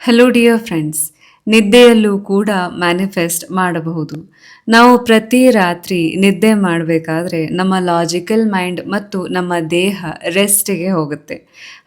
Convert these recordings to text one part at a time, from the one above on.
Hello dear friends, ನಿದ್ದೆಯಲ್ಲೂ ಕೂಡ manifest ಮಾಡಬಹುದು. ನಾವು ಪ್ರತಿ ರಾತ್ರಿ ನಿದ್ದೆ ಮಾಡಬೇಕಾದ್ರೆ ನಮ್ಮ ಲಾಜಿಕಲ್ ಮೈಂಡ್ ಮತ್ತು ನಮ್ಮ ದೇಹ ರೆಸ್ಟಿಗೆ ಹೋಗುತ್ತೆ.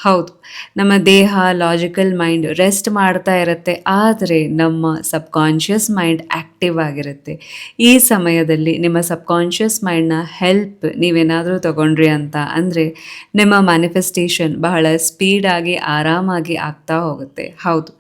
ಹೌದು, ನಮ್ಮ ದೇಹ ಲಾಜಿಕಲ್ ಮೈಂಡ್ ರೆಸ್ಟ್ ಮಾಡ್ತಾ ಇರುತ್ತೆ, ಆದರೆ ನಮ್ಮ ಸಬ್ಕಾನ್ಷಿಯಸ್ ಮೈಂಡ್ ಆ್ಯಕ್ಟಿವ್ ಆಗಿರುತ್ತೆ. ಈ ಸಮಯದಲ್ಲಿ ನಿಮ್ಮ ಸಬ್ಕಾನ್ಷಿಯಸ್ ಮೈಂಡ್ನ ಹೆಲ್ಪ್ ನೀವೇನಾದರೂ ತಗೊಂಡ್ರಿ ಅಂತ ಅಂದರೆ ನಿಮ್ಮ ಮ್ಯಾನಿಫೆಸ್ಟೇಷನ್ ಬಹಳ ಸ್ಪೀಡಾಗಿ ಆರಾಮಾಗಿ ಆಗ್ತಾ ಹೋಗುತ್ತೆ. ಹೌದು,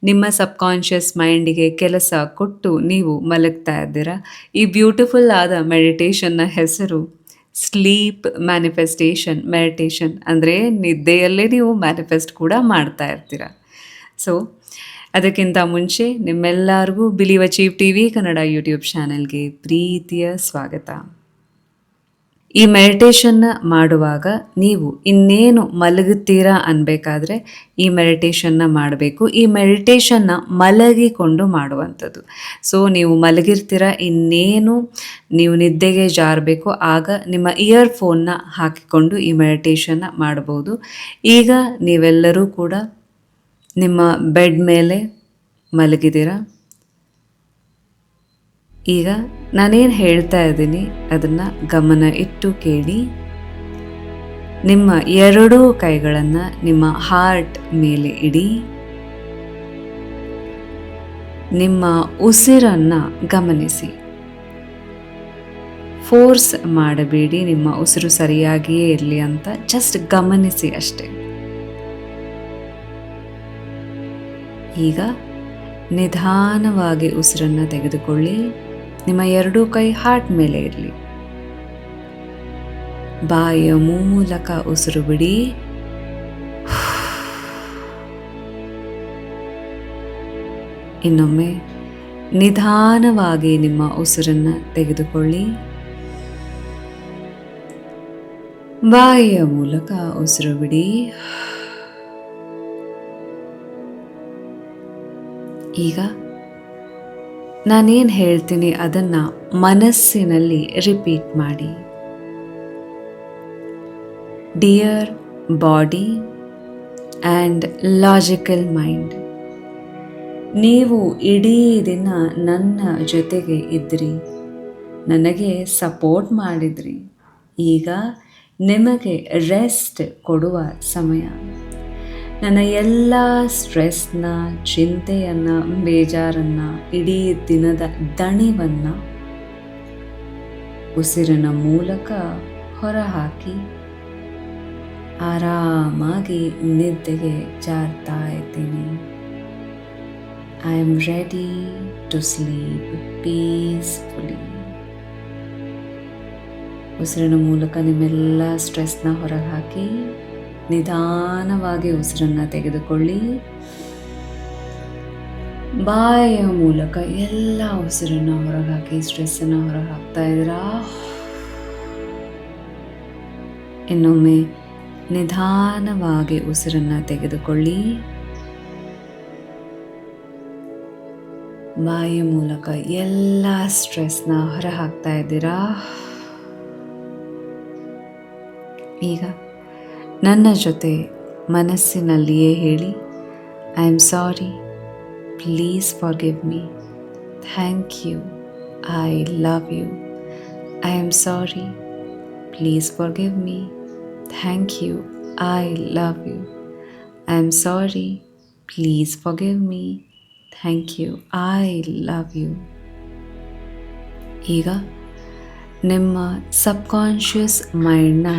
ನಿಮ್ಮ ಸಬ್ಕಾನ್ಷಿಯಸ್ ಮೈಂಡಿಗೆ ಕೆಲಸ ಕೊಟ್ಟು ನೀವು ಮಲಗ್ತಾ ಇದ್ದೀರಾ. ಈ ಬ್ಯೂಟಿಫುಲ್ ಆದ ಮೆಡಿಟೇಷನ್ನ ಹೆಸರು ಸ್ಲೀಪ್ ಮೆಡಿಟೇಷನ್. ಅಂದರೆ ನಿದ್ದೆಯಲ್ಲೇ ನೀವು ಮ್ಯಾನಿಫೆಸ್ಟ್ ಕೂಡ ಮಾಡ್ತಾ ಇರ್ತೀರ. ಸೊ ಅದಕ್ಕಿಂತ ಮುಂಚೆ ನಿಮ್ಮೆಲ್ಲರಿಗೂ believe achieve TV Kannada YouTube ಚಾನೆಲ್ಗೆ ಪ್ರೀತಿಯ ಸ್ವಾಗತ. ಈ ಮೆಡಿಟೇಷನ್ನ ಮಾಡುವಾಗ ನೀವು ಇನ್ನೇನು ಮಲಗುತ್ತೀರಾ ಅನ್ಬೇಕಾದ್ರೆ ಈ ಮೆಡಿಟೇಷನ್ನ ಮಾಡಬೇಕು. ಈ ಮೆಡಿಟೇಷನ್ನ ಮಲಗಿಕೊಂಡು ಮಾಡುವಂಥದ್ದು. ಸೊ ನೀವು ಮಲಗಿರ್ತೀರ, ಇನ್ನೇನು ನೀವು ನಿದ್ದೆಗೆ ಜಾರಬೇಕು, ಆಗ ನಿಮ್ಮ ಇಯರ್ಫೋನ್ನ ಹಾಕಿಕೊಂಡು ಈ ಮೆಡಿಟೇಷನ್ನ ಮಾಡ್ಬೋದು. ಈಗ ನೀವೆಲ್ಲರೂ ಕೂಡ ನಿಮ್ಮ ಬೆಡ್ ಮೇಲೆ ಮಲಗಿದ್ದೀರಾ. ಈಗ ನಾನೇನು ಹೇಳ್ತಾ ಇದ್ದೀನಿ ಅದನ್ನು ಗಮನ ಇಟ್ಟು ಕೇಳಿ. ನಿಮ್ಮ ಎರಡೂ ಕೈಗಳನ್ನು ನಿಮ್ಮ ಹಾರ್ಟ್ ಮೇಲೆ ಇಡಿ. ನಿಮ್ಮ ಉಸಿರನ್ನು ಗಮನಿಸಿ. ಫೋರ್ಸ್ ಮಾಡಬೇಡಿ, ನಿಮ್ಮ ಉಸಿರು ಸರಿಯಾಗಿಯೇ ಇರಲಿ ಅಂತ ಜಸ್ಟ್ ಗಮನಿಸಿ ಅಷ್ಟೆ. ಈಗ ನಿಧಾನವಾಗಿ ಉಸಿರನ್ನು ತೆಗೆದುಕೊಳ್ಳಿ. ನಿಮ್ಮ ಎರಡೂ ಕೈ ಹಾರ್ಟ್ ಮೇಲೆ ಇರಲಿ. ಬಾಯಿಯ ಮೂಲಕ ಉಸಿರು ಬಿಡಿ. ಇನ್ನೊಮ್ಮೆ ನಿಧಾನವಾಗಿ ನಿಮ್ಮ ಉಸಿರನ್ನು ತೆಗೆದುಕೊಳ್ಳಿ. ಬಾಯಿಯ ಮೂಲಕ ಉಸಿರು ಬಿಡಿ. ಈಗ ನಾನೇನು ಹೇಳ್ತೀನಿ ಅದನ್ನು ಮನಸ್ಸಿನಲ್ಲಿ ರಿಪೀಟ್ ಮಾಡಿ. Dear body and logical mind, ನೀವು ಇಡೀ ದಿನ ನನ್ನ ಜೊತೆಗೆ ಇದ್ರಿ, ನನಗೆ ಸಪೋರ್ಟ್ ಮಾಡಿದ್ರಿ. ಈಗ ನಿಮಗೆ ರೆಸ್ಟ್ ಕೊಡುವ ಸಮಯ. ನನ್ನ ಎಲ್ಲ ಸ್ಟ್ರೆಸ್ನ, ಚಿಂತೆಯನ್ನು, ಬೇಜಾರನ್ನು, ಇಡೀ ದಿನದ ದಣಿವನ್ನು ಉಸಿರಿನ ಮೂಲಕ ಹೊರಹಾಕಿ ಆರಾಮಾಗಿ ನಿದ್ದೆಗೆ ಜಾರ್ತಾ ಇದ್ದೀನಿ. I am ready to sleep peacefully. ಉಸಿರಿನ ಮೂಲಕ ನಿಮ್ಮೆಲ್ಲ ಸ್ಟ್ರೆಸ್ನ ಹೊರಗೆ ಹಾಕಿ ನಿಧಾನವಾಗಿ ಉಸಿರನ್ನು ತೆಗೆದುಕೊಳ್ಳಿ. ಬಾಯಿಯ ಮೂಲಕ ಎಲ್ಲ ಉಸಿರನ್ನು ಹೊರಗೆ ಹಾಕಿ ಸ್ಟ್ರೆಸ್ಸನ್ನು ಹೊರಗೆ ಹಾಕ್ತಾ ಇದ್ದೀರಾ. ಇನ್ನೊಮ್ಮೆ ನಿಧಾನವಾಗಿ ಉಸಿರನ್ನು ತೆಗೆದುಕೊಳ್ಳಿ. ಬಾಯಿಯ ಮೂಲಕ ಎಲ್ಲ ಸ್ಟ್ರೆಸ್ನ ಹೊರ ಹಾಕ್ತಾ ಇದ್ದೀರಾ. ಈಗ ನನ್ನ ಜೊತೆ ಮನಸ್ಸಿನಲ್ಲಿಯೇ ಹೇಳಿ, I am sorry, please forgive me, thank you, I love you. I am sorry, please forgive me, thank you, I love you. I am sorry, please forgive me, thank you, I love you. ಈಗ ನಿಮ್ಮ subconscious ಮೈಂಡ್ನ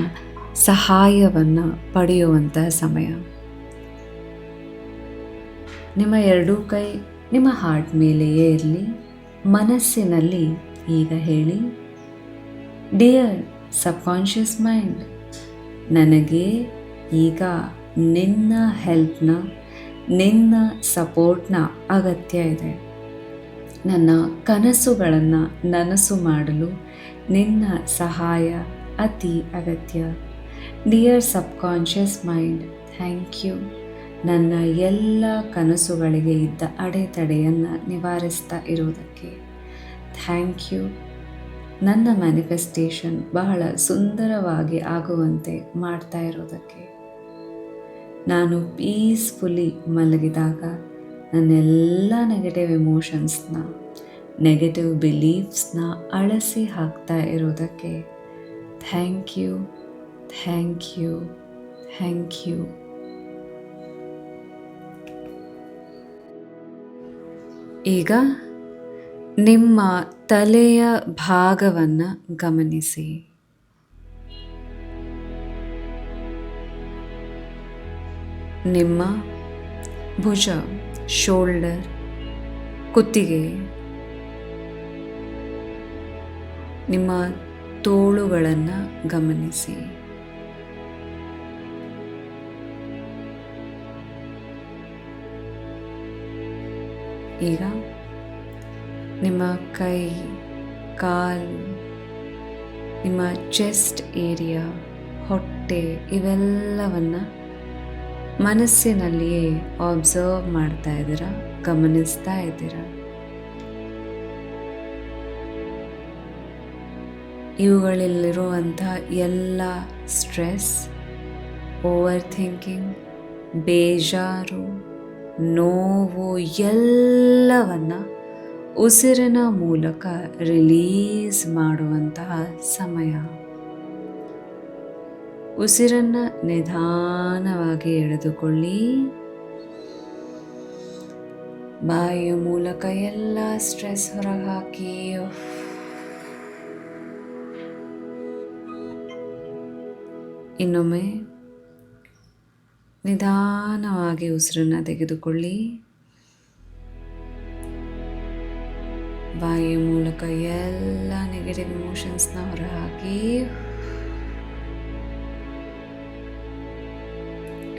ಸಹಾಯವನ್ನು ಪಡೆಯುವಂತಹ ಸಮಯ. ನಿಮ್ಮ ಎರಡೂ ಕೈ ನಿಮ್ಮ heart ಮೇಲೆಯೇ ಇರಲಿ. ಮನಸ್ಸಿನಲ್ಲಿ ಈಗ ಹೇಳಿ, ಡಿಯರ್ ಸಬ್ಕಾನ್ಷಿಯಸ್ ಮೈಂಡ್, ನನಗೆ ಈಗ ನಿನ್ನ ಹೆಲ್ಪ್ನ, ನಿನ್ನ ಸಪೋರ್ಟ್ನ ಅಗತ್ಯ ಇದೆ. ನನ್ನ ಕನಸುಗಳನ್ನು ನನಸು ಮಾಡಲು ನಿನ್ನ ಸಹಾಯ ಅತಿ ಅಗತ್ಯ. Dear subconscious mind, thank you, ನನ್ನ ಎಲ್ಲ ಕನಸುಗಳಿಗೆ ಇದ್ದ ಅಡೆತಡೆಯನ್ನು ನಿವಾರಿಸ್ತಾ ಇರುವುದಕ್ಕೆ. ಥ್ಯಾಂಕ್ ಯು, ನನ್ನ ಮ್ಯಾನಿಫೆಸ್ಟೇಷನ್ ಬಹಳ ಸುಂದರವಾಗಿ ಆಗುವಂತೆ ಮಾಡ್ತಾ ಇರೋದಕ್ಕೆ. ನಾನು ಪೀಸ್ಫುಲಿ ಮಲಗಿದಾಗ ನನ್ನೆಲ್ಲ ನೆಗೆಟಿವ್ ಎಮೋಷನ್ಸ್ನ, ನೆಗೆಟಿವ್ ಬಿಲೀಫ್ಸ್ನ ಅಳಿಸಿ ಹಾಕ್ತಾ ಇರೋದಕ್ಕೆ thank you, thank you, thank you. ಈಗ ನಿಮ್ಮ ತಲೆಯ ಭಾಗವನ್ನು ಗಮನಿಸಿ. ನಿಮ್ಮ ಭುಜ, ಶೋಲ್ಡರ್, ಕುತ್ತಿಗೆ, ನಿಮ್ಮ ತೋಳುಗಳನ್ನು ಗಮನಿಸಿ. ಈಗ ನಿಮ್ಮ ಕೈ, ಕಾಲು, ನಿಮ್ಮ ಚೆಸ್ಟ್ ಏರಿಯಾ, ಹೊಟ್ಟೆ ಇವೆಲ್ಲವನ್ನು ಮನಸ್ಸಿನಲ್ಲಿಯೇ ಅಬ್ಸರ್ವ್ ಮಾಡ್ತಾ ಇದ್ದೀರಾ, ಗಮನಿಸ್ತಾ ಇದ್ದೀರಾ. ಇವುಗಳಲ್ಲಿರುವಂಥ ಎಲ್ಲ ಸ್ಟ್ರೆಸ್, ಓವರ್ ಥಿಂಕಿಂಗ್, ಬೇಜಾರು, ನೋವು ಎಲ್ಲವನ್ನು ಉಸಿರಿನ ಮೂಲಕ ರಿಲೀಸ್ ಮಾಡುವಂತಹ ಸಮಯ. ಉಸಿರನ್ನು ನಿಧಾನವಾಗಿ ಎಳೆದುಕೊಳ್ಳಿ. ಬಾಯಿಯ ಮೂಲಕ ಎಲ್ಲ ಸ್ಟ್ರೆಸ್ ಹೊರಗೆ ಹಾಕಿ. ಇನ್ನೊಮ್ಮೆ ನಿಧಾನವಾಗಿ ಉಸಿರನ್ನು ತೆಗೆದುಕೊಳ್ಳಿ. ಬಾಯಿಯ ಮೂಲಕ ಎಲ್ಲ ನೆಗೆಟಿವ್ ಇಮೋಷನ್ಸ್ನ ಹೊರಹಾಕಿ.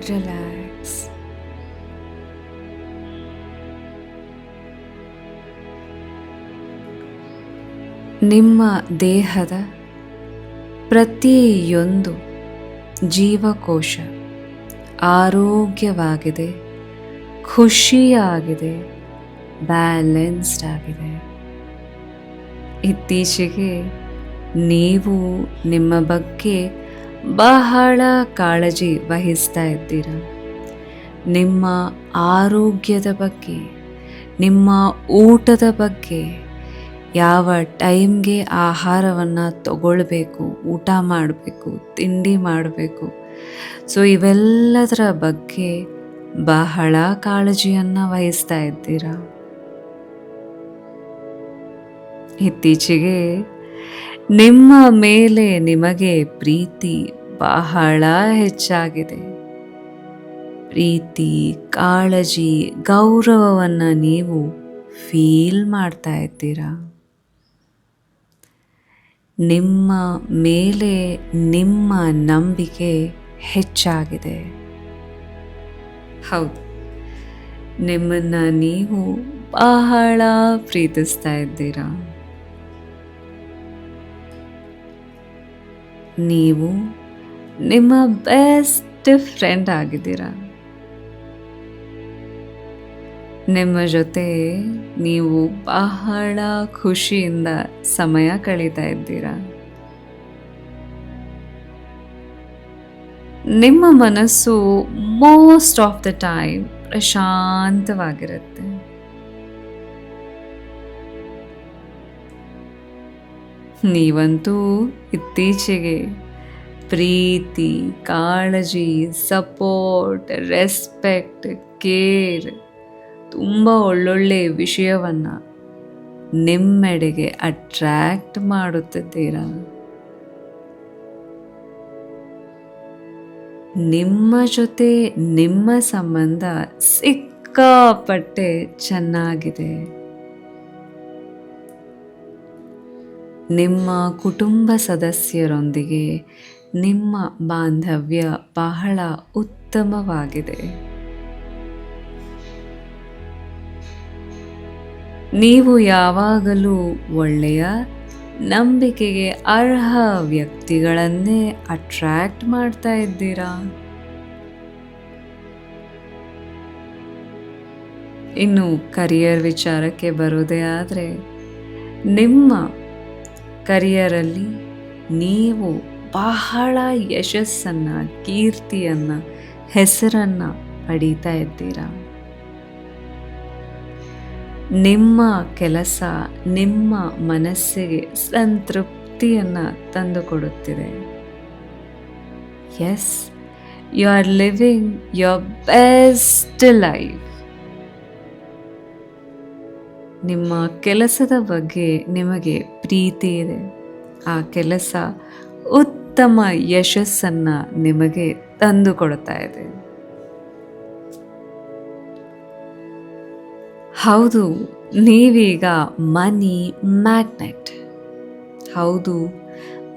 ರಿಲ್ಯಾಕ್ಸ್. ನಿಮ್ಮ ದೇಹದ ಪ್ರತಿಯೊಂದು ಜೀವಕೋಶ ಆರೋಗ್ಯವಾಗಿದೆ, ಖುಷಿಯಾಗಿದೆ, ಬ್ಯಾಲೆನ್ಸ್ಡ್ ಆಗಿದೆ. ಇತ್ತೀಚೆಗೆ ನೀವು ನಿಮ್ಮ ಬಗ್ಗೆ ಬಹಳ ಕಾಳಜಿ ವಹಿಸ್ತಾ ಇದ್ದೀರ. ನಿಮ್ಮ ಆರೋಗ್ಯದ ಬಗ್ಗೆ, ನಿಮ್ಮ ಊಟದ ಬಗ್ಗೆ, ಯಾವ ಟೈಮ್ಗೆ ಆಹಾರವನ್ನು ತಗೊಳ್ಬೇಕು, ಊಟ ಮಾಡಬೇಕು, ತಿಂಡಿ ಮಾಡಬೇಕು, ಸೊ ಇವೆಲ್ಲದರ ಬಗ್ಗೆ ಬಹಳ ಕಾಳಜಿಯನ್ನು ವಹಿಸ್ತಾ ಇದ್ದೀರಾ. ಇತ್ತೀಚೆಗೆ ನಿಮ್ಮ ಮೇಲೆ ನಿಮಗೆ ಪ್ರೀತಿ ಬಹಳ ಹೆಚ್ಚಾಗಿದೆ. ಪ್ರೀತಿ, ಕಾಳಜಿ, ಗೌರವವನ್ನು ನೀವು ಫೀಲ್ ಮಾಡ್ತಾ ಇದ್ದೀರಾ. ನಿಮ್ಮ ಮೇಲೆ ನಿಮ್ಮ ನಂಬಿಕೆ ಹೆಚ್ಚಾಗಿದೆ. ಹೌದು, ನಿಮ್ಮನ್ನು ನೀವು ಬಹಳ ಪ್ರೀತಿಸ್ತಾ ಇದ್ದೀರಾ. ನೀವು ನಿಮ್ಮ ಬೆಸ್ಟ್ ಫ್ರೆಂಡ್ ಆಗಿದ್ದೀರಾ. ನಿಮ್ಮ ಜೊತೆ ನೀವು ಬಹಳ ಖುಷಿಯಿಂದ ಸಮಯ ಕಳೀತಾ ಇದ್ದೀರಾ. ನಿಮ್ಮ ಮನಸ್ಸು ಮೋಸ್ಟ್ ಆಫ್ ದ ಟೈಮ್ ಪ್ರಶಾಂತವಾಗಿರುತ್ತೆ. ನೀವಂತೂ ಇತ್ತೀಚೆಗೆ ಪ್ರೀತಿ, ಕಾಳಜಿ, ಸಪೋರ್ಟ್, ರೆಸ್ಪೆಕ್ಟ್, ಕೇರ್, ತುಂಬ ಒಳ್ಳೊಳ್ಳೆ ವಿಷಯವನ್ನು ನಿಮ್ಮೆಡೆಗೆ ಅಟ್ರ್ಯಾಕ್ಟ್ ಮಾಡುತ್ತಿದ್ದೀರಾ. ನಿಮ್ಮ ಜೊತೆ ನಿಮ್ಮ ಸಂಬಂಧ ಸಿಕ್ಕಾಪಟ್ಟೆ ಚೆನ್ನಾಗಿದೆ. ನಿಮ್ಮ ಕುಟುಂಬ ಸದಸ್ಯರೊಂದಿಗೆ ನಿಮ್ಮ ಬಾಂಧವ್ಯ ಬಹಳ ಉತ್ತಮವಾಗಿದೆ. ನೀವು ಯಾವಾಗಲೂ ಒಳ್ಳೆಯ, ನಂಬಿಕೆಗೆ ಅರ್ಹ ವ್ಯಕ್ತಿಗಳನ್ನೇ ಅಟ್ರ್ಯಾಕ್ಟ್ ಮಾಡ್ತಾ ಇದ್ದೀರಾ. ಇನ್ನು ಕರಿಯರ್ ವಿಚಾರಕ್ಕೆ ಬರೋದೇ ಆದರೆ, ನಿಮ್ಮ ಕರಿಯರಲ್ಲಿ ನೀವು ಬಹಳ ಯಶಸ್ಸನ್ನು, ಕೀರ್ತಿಯನ್ನು, ಹೆಸರನ್ನು ಪಡೀತಾ ಇದ್ದೀರಾ. ನಿಮ್ಮ ಕೆಲಸ ನಿಮ್ಮ ಮನಸ್ಸಿಗೆ ಸಂತೃಪ್ತಿಯನ್ನು ತಂದುಕೊಡುತ್ತಿದೆ. Yes, you are living your best life. ನಿಮ್ಮ ಕೆಲಸದ ಬಗ್ಗೆ ನಿಮಗೆ ಪ್ರೀತಿ ಇದೆ. ಆ ಕೆಲಸ ಉತ್ತಮ ಯಶಸ್ಸನ್ನು ನಿಮಗೆ ತಂದುಕೊಡ್ತಾ ಇದೆ. ಹೌದು, ನೀವೀಗ ಮನಿ ಮ್ಯಾಗ್ನೆಟ್. ಹೌದು,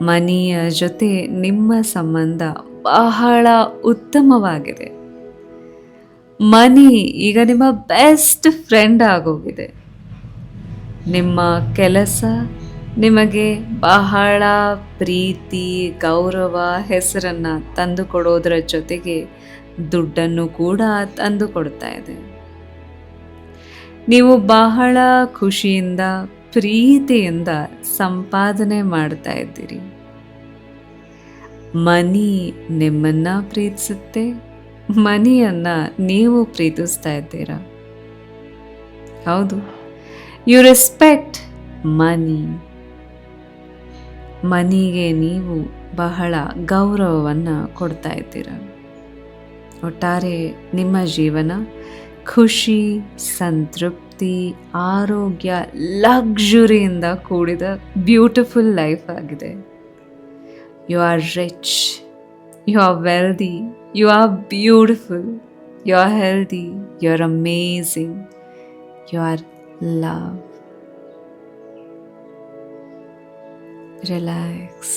ಮನಿಯ ಜೊತೆ ನಿಮ್ಮ ಸಂಬಂಧ ಬಹಳ ಉತ್ತಮವಾಗಿದೆ. ಮನಿ ಈಗ ನಿಮ್ಮ ಬೆಸ್ಟ್ ಫ್ರೆಂಡ್ ಆಗೋಗಿದೆ. ನಿಮ್ಮ ಕೆಲಸ ನಿಮಗೆ ಬಹಳ ಪ್ರೀತಿ, ಗೌರವ, ಹೆಸರನ್ನು ತಂದುಕೊಡೋದರ ಜೊತೆಗೆ ದುಡ್ಡನ್ನು ಕೂಡ ತಂದುಕೊಡ್ತಾ ಇದೆ. ನೀವು ಬಹಳ ಖುಷಿಯಿಂದ, ಪ್ರೀತಿಯಿಂದ ಸಂಪಾದನೆ ಮಾಡ್ತಾ ಇದ್ದೀರಿ. ಮನಿ ನಿಮ್ಮನ್ನ ಪ್ರೀತಿಸುತ್ತೆ, ಮನಿಯನ್ನ ನೀವು ಪ್ರೀತಿಸ್ತಾ ಇದ್ದೀರಾ. ಹೌದು, ಯು ರೆಸ್ಪೆಕ್ಟ್ ಮನಿ. ಮನಿಗೆ ನೀವು ಬಹಳ ಗೌರವವನ್ನು ಕೊಡ್ತಾ ಇದ್ದೀರ. ಒಟ್ಟಾರೆ ನಿಮ್ಮ ಜೀವನ ಖುಷಿ, ಸಂತೃಪ್ತಿ, ಆರೋಗ್ಯ, ಲಕ್ಸುರಿಯಿಂದ ಕೂಡಿದ ಬ್ಯೂಟಿಫುಲ್ ಲೈಫ್ ಆಗಿದೆ. You are rich, you are wealthy, you are beautiful, you are healthy, you are amazing, you are love. Relax.